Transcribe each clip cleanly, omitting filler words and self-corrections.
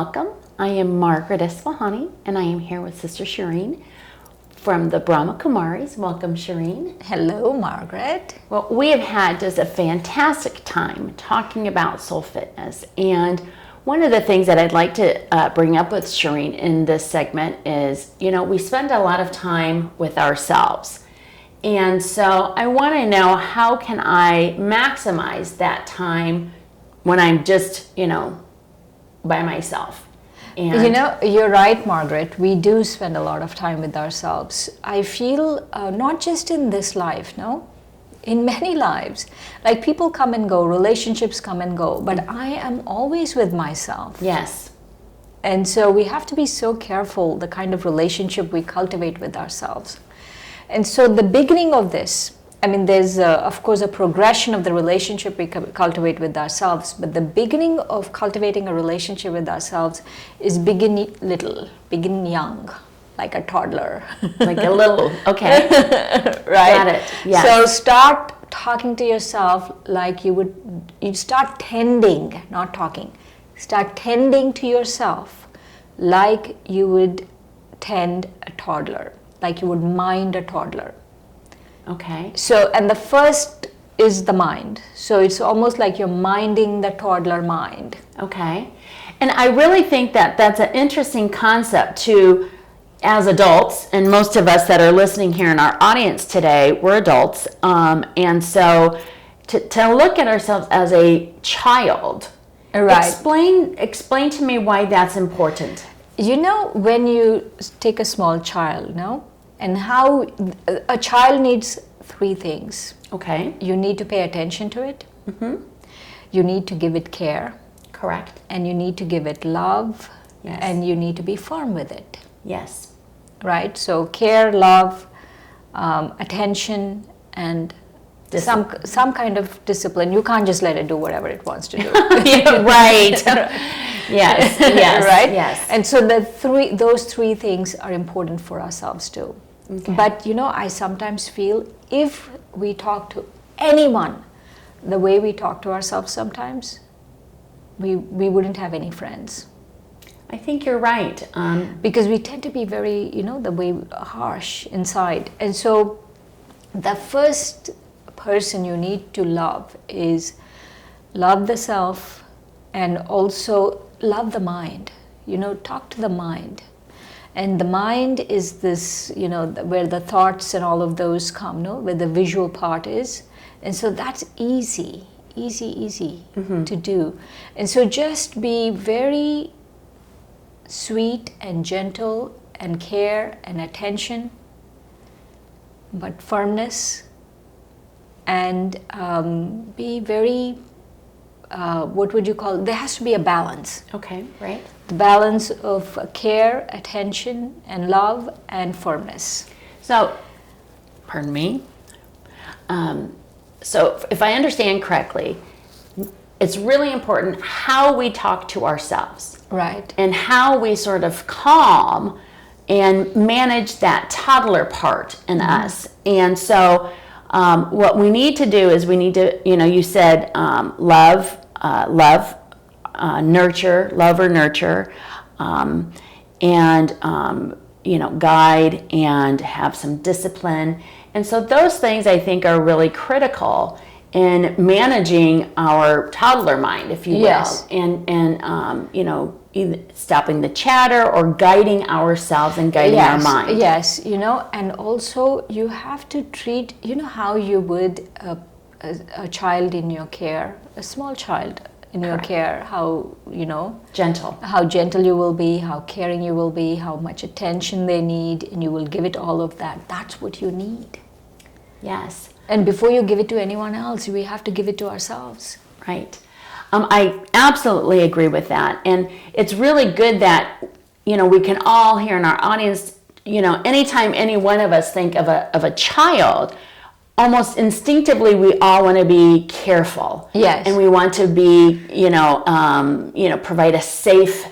welcome. I am Margaret Esfahani, and I am here with Sister Shireen from the Brahma Kumaris. Welcome, Shireen. Hello, Margaret. Well, we have had just a fantastic time talking about soul fitness, and one of the things that I'd like to bring up with Shireen in this segment is, we spend a lot of time with ourselves. And so I want to know, how can I maximize that time when I'm just, by myself? And you're right, Margaret. We do spend a lot of time with ourselves. I feel not just in this life, no? In many lives. Like, people come and go, relationships come and go, but I am always with myself. Yes. And so we have to be so careful the kind of relationship we cultivate with ourselves. And so the beginning of this, there's of course a progression of the relationship we cultivate with ourselves, but the beginning of cultivating a relationship with ourselves is begin little, begin young, like a toddler. Like a little, okay. Right? Got it, yes. So start talking to yourself like you'd start tending, not talking. Start tending to yourself like you would tend a toddler, like you would mind a toddler. Okay. So, and the first is the mind. So it's almost like you're minding the toddler mind. Okay. And I really think that that's an interesting concept to, as adults, and most of us that are listening here in our audience today, we're adults. And so to look at ourselves as a child, right. Explain to me why that's important. When you take a small child, and how a child needs three things. Okay. You need to pay attention to it. Mm-hmm. You need to give it care. Correct. And you need to give it love. Yes. And you need to be firm with it. Yes. Right? So care, love, attention, and some kind of discipline. You can't just let it do whatever it wants to do. Yeah, right. Yes. Yes. Right? Yes. And so those three things are important for ourselves too. Okay. But I sometimes feel if we talk to anyone the way we talk to ourselves sometimes, we wouldn't have any friends. I think you're right. Because we tend to be very, the way harsh inside. And so the first person you need to love is love the self and also love the mind. Talk to the mind. And the mind is this, where the thoughts and all of those come, where the visual part is. And so that's easy Mm-hmm. to do. And so just be very sweet and gentle and care and attention, but firmness, and be very, what would you call it? There has to be a balance. Okay, right. The balance of care, attention, and love, and firmness. So, pardon me. So if I understand correctly, it's really important how we talk to ourselves. Right. And how we sort of calm and manage that toddler part in us. And so what we need to do is we need to, you said love, nurture, love or nurture, and guide and have some discipline. And so those things I think are really critical in managing our toddler mind, if you will. Yes. And either stopping the chatter or guiding ourselves and guiding our mind. Yes, and also you have to treat, how you would a child in your care, a small child in your care, how, gentle. How gentle you will be, how caring you will be, how much attention they need, and you will give it all of that. That's what you need. Yes. And before you give it to anyone else, we have to give it to ourselves. Right. I absolutely agree with that. And it's really good that, we can all here in our audience, anytime any one of us think of a child, almost instinctively we all want to be careful. Yes. And we want to be, provide a safe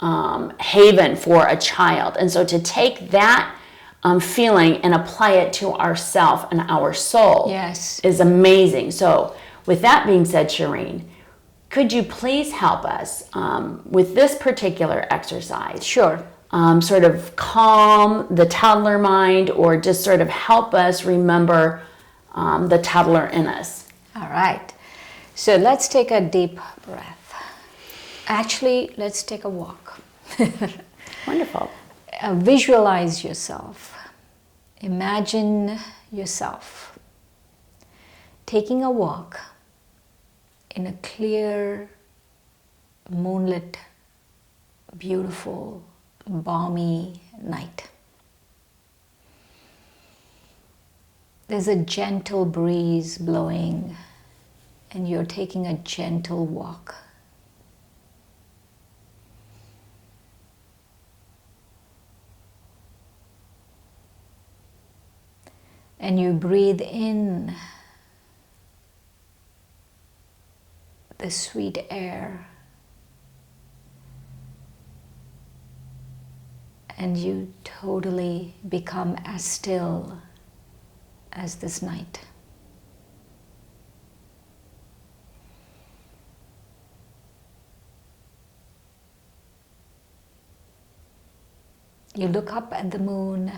haven for a child. And so to take that feeling and apply it to ourself and our soul Yes. is amazing. So with that being said, Shireen, could you please help us with this particular exercise? Sure. Sort of calm the toddler mind, or just sort of help us remember the toddler in us. All right. So let's take a deep breath. Actually, let's take a walk. Wonderful. Visualize yourself. Imagine yourself taking a walk in a clear, moonlit, beautiful, balmy night. There's a gentle breeze blowing, and you're taking a gentle walk. And you breathe in the sweet air, and you totally become as still as this night. You look up at the moon,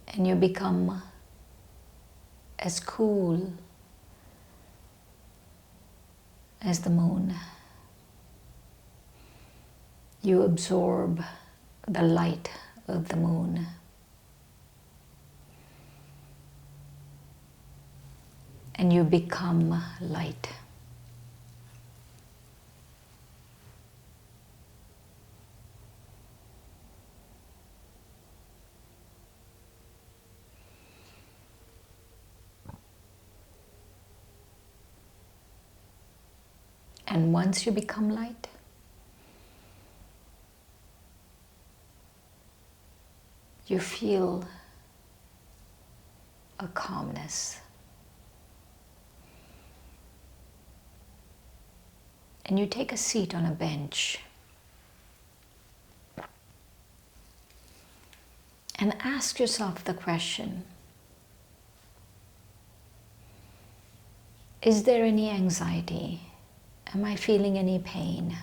and you become as cool as the moon. You absorb the light of the moon. And you become light. And once you become light, you feel a calmness. And you take a seat on a bench and ask yourself the question, is there any anxiety? Am I feeling any pain?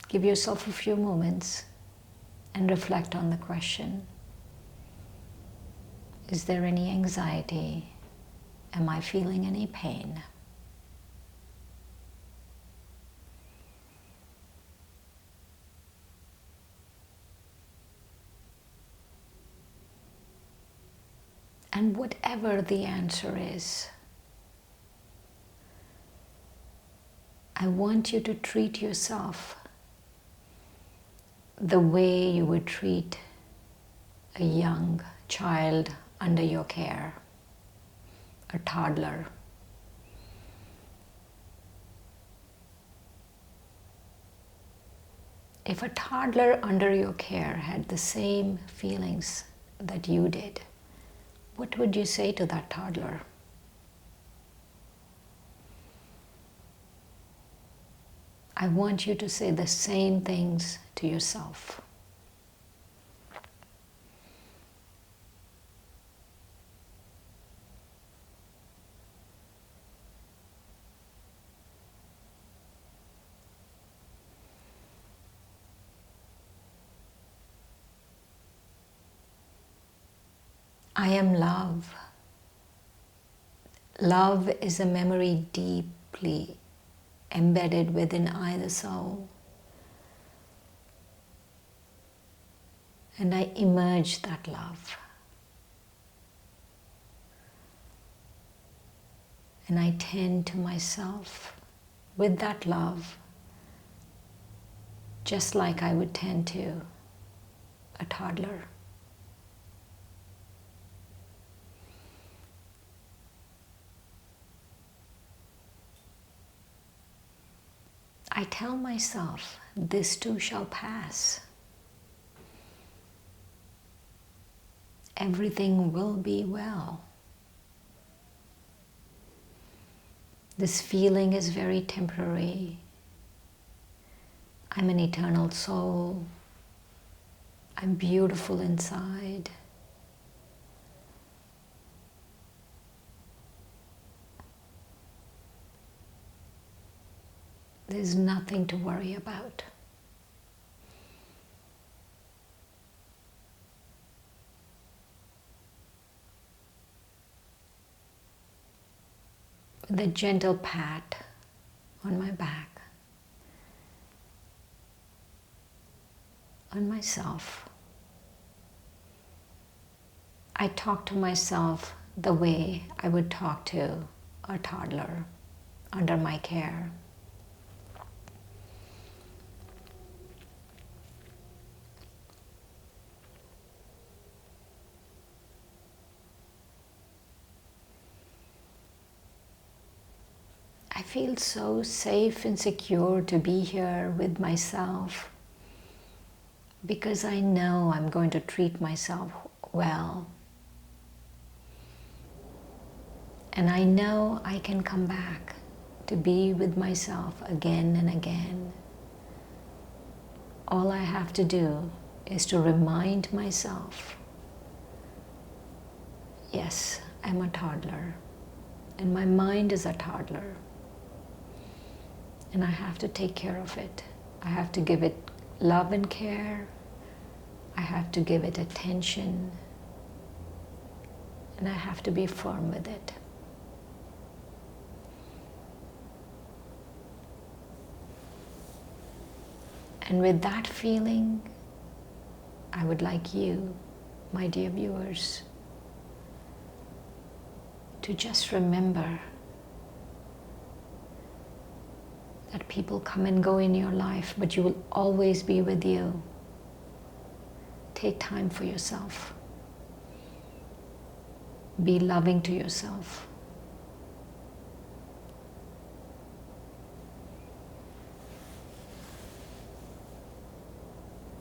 Give yourself a few moments and reflect on the question. Is there any anxiety? Am I feeling any pain? And whatever the answer is, I want you to treat yourself the way you would treat a young child under your care, a toddler. If a toddler under your care had the same feelings that you did, what would you say to that toddler? I want you to say the same things to yourself. I am love. Love is a memory deeply embedded within either soul. And I emerge that love. And I tend to myself with that love, just like I would tend to a toddler. I tell myself, this too shall pass. Everything will be well. This feeling is very temporary. I'm an eternal soul. I'm beautiful inside. There's nothing to worry about. With a gentle pat on my back, on myself, I talk to myself the way I would talk to a toddler under my care. I feel so safe and secure to be here with myself because I know I'm going to treat myself well. And I know I can come back to be with myself again and again. All I have to do is to remind myself, yes, I'm a toddler, and my mind is a toddler. And I have to take care of it. I have to give it love and care. I have to give it attention. And I have to be firm with it. And with that feeling, I would like you, my dear viewers, to just remember that people come and go in your life, but you will always be with you. Take time for yourself. Be loving to yourself.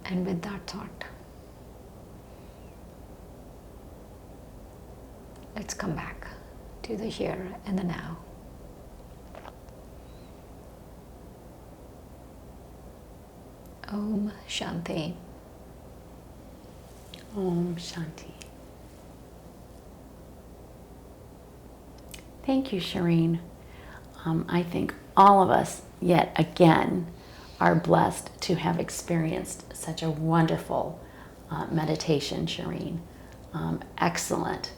And with that thought, let's come back to the here and the now. Om Shanti. Om Shanti. Thank you, Shireen. I think all of us, yet again, are blessed to have experienced such a wonderful meditation, Shireen. Excellent.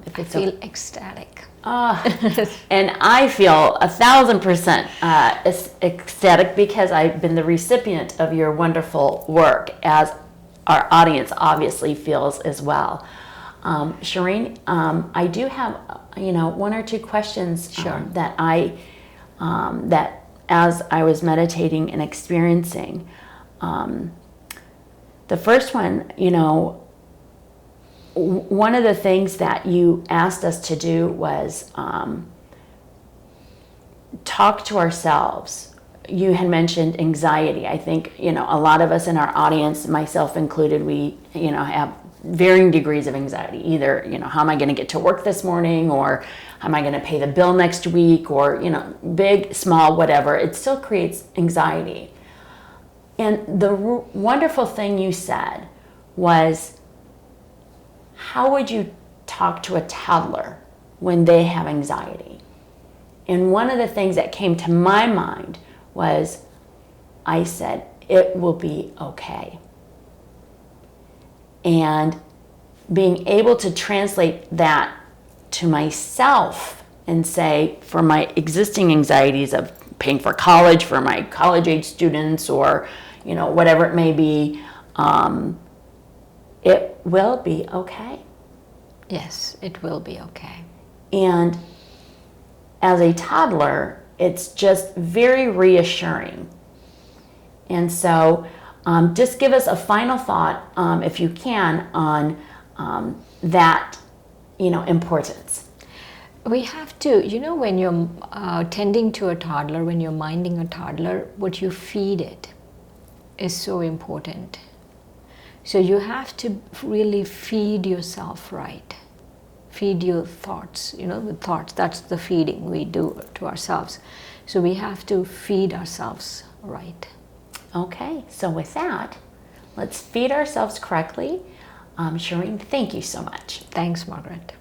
If I feel ecstatic. And I feel 1,000% ecstatic because I've been the recipient of your wonderful work, as our audience obviously feels as well. Shireen, I do have one or two questions that that as I was meditating and experiencing. The first one, one of the things that you asked us to do was talk to ourselves. You had mentioned anxiety. I think, a lot of us in our audience, myself included, we, have varying degrees of anxiety. Either, how am I going to get to work this morning, or how am I going to pay the bill next week, or, big, small, whatever. It still creates anxiety. And the wonderful thing you said was, how would you talk to a toddler when they have anxiety? And one of the things that came to my mind was, I said, it will be okay. And being able to translate that to myself and say, for my existing anxieties of paying for college, for my college age students, or, whatever it may be, it will be okay. Yes, it will be okay. And as a toddler, it's just very reassuring. And so just give us a final thought, if you can, on that, importance. We have to, when you're tending to a toddler, when you're minding a toddler, what you feed it is so important. So you have to really feed yourself right. Feed your thoughts, the thoughts, that's the feeding we do to ourselves. So we have to feed ourselves right. Okay, so with that, let's feed ourselves correctly. Shireen, thank you so much. Thanks, Margaret.